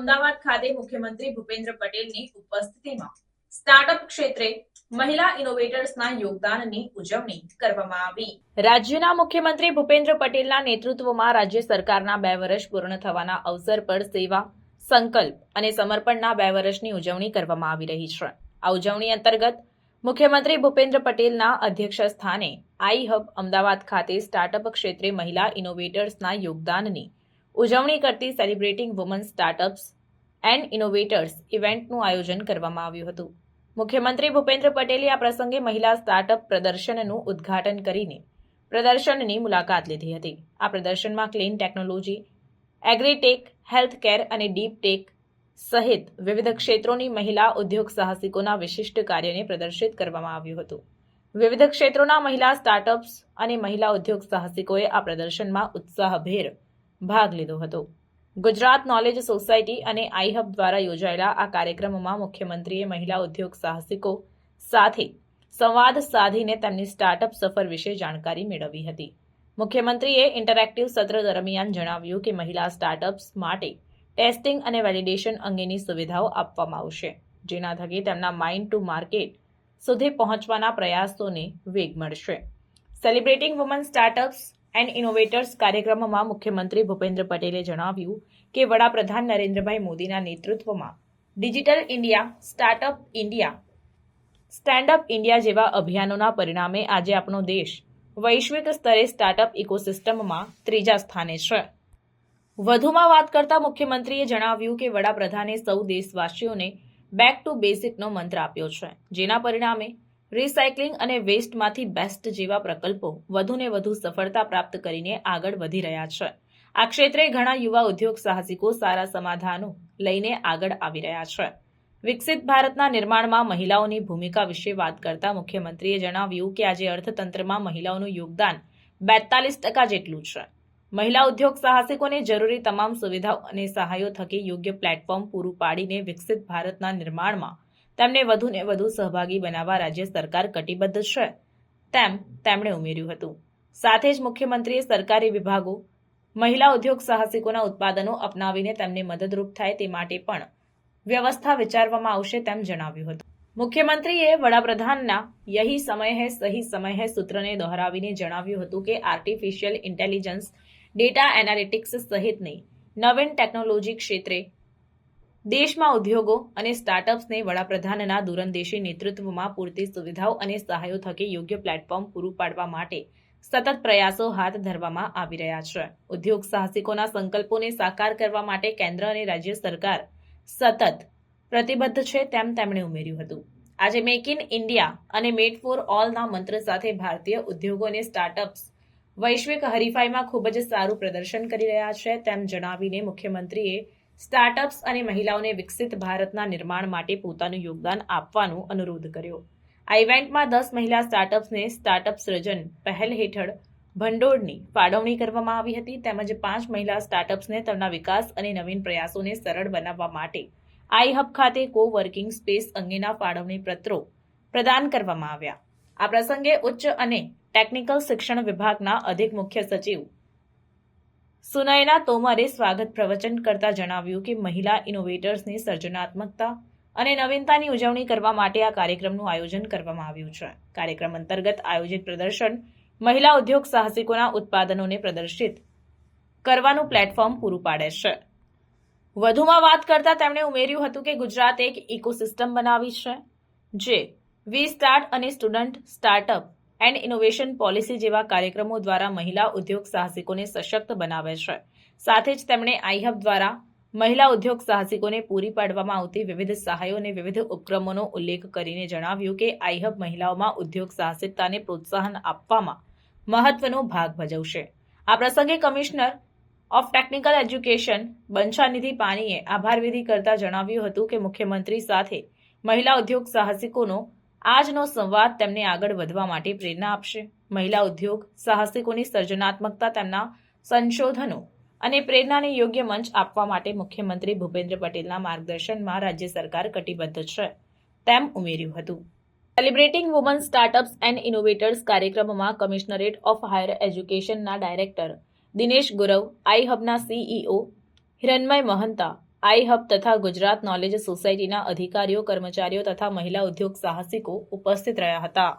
અમદાવાદ ખાતે મુખ્યમંત્રી ભૂપેન્દ્ર પટેલની ઉપસ્થિતિમાં સ્ટાર્ટઅપ ક્ષેત્રે મહિલા ઇનોવેટર્સના યોગદાનની ઉજવણી કરવામાં આવી। રાજ્યના મુખ્યમંત્રી ભૂપેન્દ્ર પટેલના નેતૃત્વમાં રાજ્ય સરકારના 2 વર્ષ પૂર્ણ થવાના અવસર પર સેવા, સંકલ્પ અને સમર્પણના 2 વર્ષની ઉજવણી કરવામાં આવી રહી છે। આ ઉજવણી અંતર્ગત મુખ્યમંત્રી ભૂપેન્દ્ર પટેલના અધ્યક્ષ સ્થાને આઈ હબ અમદાવાદ ખાતે સ્ટાર્ટઅપ ક્ષેત્રે મહિલા ઇનોવેટર્સના યોગદાનની ઉજવણી કરતી celebrating women startups and innovators ઇવેન્ટનું આયોજન કરવામાં આવ્યું હતું। મુખ્યમંત્રી ભૂપેન્દ્ર પટેલે આ પ્રસંગે મહિલા સ્ટાર્ટઅપ પ્રદર્શનનું ઉદ્ઘાટન કરીને પ્રદર્શનની મુલાકાત લીધી હતી। આ પ્રદર્શનમાં ક્લીન ટેકનોલોજી, એગ્રીટેક, હેલ્થકેર અને ડીપ ટેક સહિત વિવિધ ક્ષેત્રોની મહિલા ઉદ્યોગ સાહસિકોના વિશિષ્ટ કાર્યને પ્રદર્શિત કરવામાં આવ્યું હતું। વિવિધ ક્ષેત્રોના મહિલા સ્ટાર્ટઅપ્સ અને મહિલા ઉદ્યોગ સાહસિકોએ આ પ્રદર્શનમાં ઉત્સાહભેર ભાગ લીધો હતો। ગુજરાત નોલેજ સોસાયટી અને આઈ હબ દ્વારા યોજાયેલા આ કાર્યક્રમમાં મુખ્યમંત્રીએ મહિલા ઉદ્યોગ સાહસિકો સાથે સંવાદ સાધીને તેમની સ્ટાર્ટઅપ સફર વિશે જાણકારી મેળવી હતી। મુખ્યમંત્રીએ ઇન્ટરેક્ટિવ સત્ર દરમિયાન જણાવ્યું કે મહિલા સ્ટાર્ટઅપ્સ માટે ટેસ્ટિંગ અને વેલિડેશન અંગેની સુવિધાઓ આપવામાં આવશે, જેના થકી તેમના માઇન્ડ ટુ માર્કેટ સુધી પહોંચવાના પ્રયાસોને વેગ મળશે। Celebrating women startups and innovators કાર્યક્રમમાં મુખ્યમંત્રી ભૂપેન્દ્ર પટેલે જણાવ્યું કે વડાપ્રધાન નરેન્દ્રભાઈ મોદીના નેતૃત્વમાં digital India, startup India, standup India જેવા અભિયાનોના પરિણામે આજે આપણો દેશ વૈશ્વિક સ્તરે સ્ટાર્ટઅપ ઇકોસિસ્ટમમાં 3જા સ્થાને છે। વધુમાં વાત કરતા મુખ્યમંત્રીએ જણાવ્યું કે વડાપ્રધાને સૌ દેશવાસીઓને બેક ટુ બેઝિકનો મંત્ર આપ્યો છે, જેના પરિણામે રિસાયકલિંગ અને વેસ્ટમાંથી બેસ્ટ જેવા પ્રકલ્પો વધુને વધુ સફળતા પ્રાપ્ત કરીને આગળ વધી રહ્યા છે। આ ક્ષેત્રે ઘણા યુવા ઉદ્યોગ સાહસિકો સારા સમાધાનો લઈને આગળ આવી રહ્યા છે। વિકસિત ભારતના નિર્માણમાં મહિલાઓની ભૂમિકા વિશે વાત કરતા મુખ્યમંત્રીએ જણાવ્યું કે આજે અર્થતંત્રમાં મહિલાઓનું યોગદાન 42% જેટલું છે। મહિલા ઉદ્યોગ સાહસિકોને જરૂરી તમામ સુવિધાઓ અને સહાયો થકી યોગ્ય પ્લેટફોર્મ પૂરું પાડીને વિકસિત ભારતના નિર્માણમાં તેમને વધુને વધુ સહભાગી બનાવવા રાજ્ય સરકાર કટિબદ્ધ છે, તેમ તેમણે ઉમેર્યું હતું। સાથે જ મુખ્યમંત્રીએ સરકારી વિભાગો મહિલા ઉદ્યોગ સાહસિકોના ઉત્પાદનો અપનાવીને તેમને મદદરૂપ થાય તે માટે પણ વ્યવસ્થા વિચારવામાં આવશે તેમ જણાવ્યું હતું। મુખ્યમંત્રીએ વડાપ્રધાનના યહી સમય હૈ સહી સમય હૈ સૂત્રને દોહરાવીને જણાવ્યું હતું કે આર્ટિફિશિયલ ઇન્ટેલિજન્સ, ડેટા એનાલિટિક્સ સહિતની નવીન ટેકનોલોજી ક્ષેત્રે દેશમાં ઉદ્યોગો અને સ્ટાર્ટઅપ્સને વડાપ્રધાનના દૂરંદેશી નેતૃત્વમાં પૂરતી સુવિધાઓ અને સહાયો થકી યોગ્ય પ્લેટફોર્મ પૂરું પાડવા માટે સતત પ્રયાસો હાથ ધરવામાં આવી રહ્યા છે। ઉદ્યોગ સાહસિકોના સંકલ્પોને સાકાર કરવા માટે કેન્દ્ર અને રાજ્ય સરકાર સતત પ્રતિબદ્ધ છે તેમ તેમણે ઉમેર્યું હતું। આજે મેક ઇન ઇન્ડિયા અને મેડ ફોર ઓલના મંત્ર સાથે ભારતીય ઉદ્યોગો અને સ્ટાર્ટઅપ્સ વૈશ્વિક હરીફાઈમાં ખૂબ જ સારું પ્રદર્શન કરી રહ્યા છે તેમ જણાવીને મુખ્યમંત્રીએ સ્ટાર્ટઅપ્સ અને મહિલાઓને વિકસિત ભારતના નિર્માણ માટે પોતાનું યોગદાન આપવાનો અનુરોધ કર્યો। આ ઇવેન્ટમાં 10 મહિલા સ્ટાર્ટઅપ્સને સ્ટાર્ટઅપ સૃજન પહેલ હેઠળ ભંડોળની ફાળવણી કરવામાં આવી હતી, તેમજ 5 મહિલા સ્ટાર્ટઅપ્સને તેમના વિકાસ અને નવીન પ્રયાસોને સરળ બનાવવા માટે આઈ હબ ખાતે કો-વર્કિંગ સ્પેસ અંગેના ફાળવણી પત્રો પ્રદાન કરવામાં આવ્યા। આ પ્રસંગે ઉચ્ચ અને ટેકનિકલ શિક્ષણ વિભાગના અધિક મુખ્ય સચિવ સુનયના તોમરે સ્વાગત પ્રવચન કરતા જણાવ્યું કે મહિલા ઇનોવેટર્સની સર્જનાત્મકતા અને નવીનતાની ઉજવણી કરવા માટે આ કાર્યક્રમનું આયોજન કરવામાં આવ્યું છે। કાર્યક્રમ અંતર્ગત આયોજિત પ્રદર્શન મહિલા ઉદ્યોગ સાહસિકોના ઉત્પાદનોને પ્રદર્શિત કરવાનું પ્લેટફોર્મ પૂરું પાડે છે। વધુમાં વાત કરતા તેમણે ઉમેર્યું હતું કે ગુજરાત એક ઇકોસિસ્ટમ બનાવી છે, જે વી સ્ટાર્ટ અને student startup and innovation policy જેવા કાર્યક્રમો દ્વારા મહિલા ઉદ્યોગ સાહસિકોને સશક્ત બનાવે છે। સાથે જ તેમણે આઈ હબ દ્વારા મહિલા ઉદ્યોગ સાહસિકોને પૂરી પાડવામાં આવતી વિવિધ સહાયો અને વિવિધ ઉપક્રમોનો ઉલ્લેખ કરીને જણાવ્યું કે આઈ હબ મહિલાઓમાં ઉદ્યોગ સાહસિકતાને પ્રોત્સાહન આપવામાં મહત્વનો ભાગ ભજવશે। આ પ્રસંગે commissioner of technical education Banchhanidhi પાનીએ આભાર વિધિ કરતા જણાવ્યું હતું કે મુખ્યમંત્રી સાથે મહિલા ઉદ્યોગ સાહસિકોનો આજનો સંવાદ તેમને આગળ વધવા માટે પ્રેરણા આપશે। મહિલા ઉદ્યોગ સાહસિકોની સર્જનાત્મકતા, તેમના સંશોધનો અને પ્રેરણાને યોગ્ય મંચ આપવા માટે મુખ્યમંત્રી ભૂપેન્દ્ર પટેલના માર્ગદર્શનમાં રાજ્ય સરકાર કટિબદ્ધ છે તેમ ઉમેર્યું હતું। Celebrating women startups and innovators કાર્યક્રમમાં કમિશનરેટ ઓફ હાયર એજ્યુકેશનના ડાયરેક્ટર દિનેશ ગુરવ, આઈ હબના CEO Hiranmay Mahanta, I hub તથા ગુજરાત નોલેજ સોસાયટીના અધિકારીઓ, કર્મચારીઓ તથા મહિલા ઉદ્યોગ સાહસિકો ઉપસ્થિત રહ્યા હતા.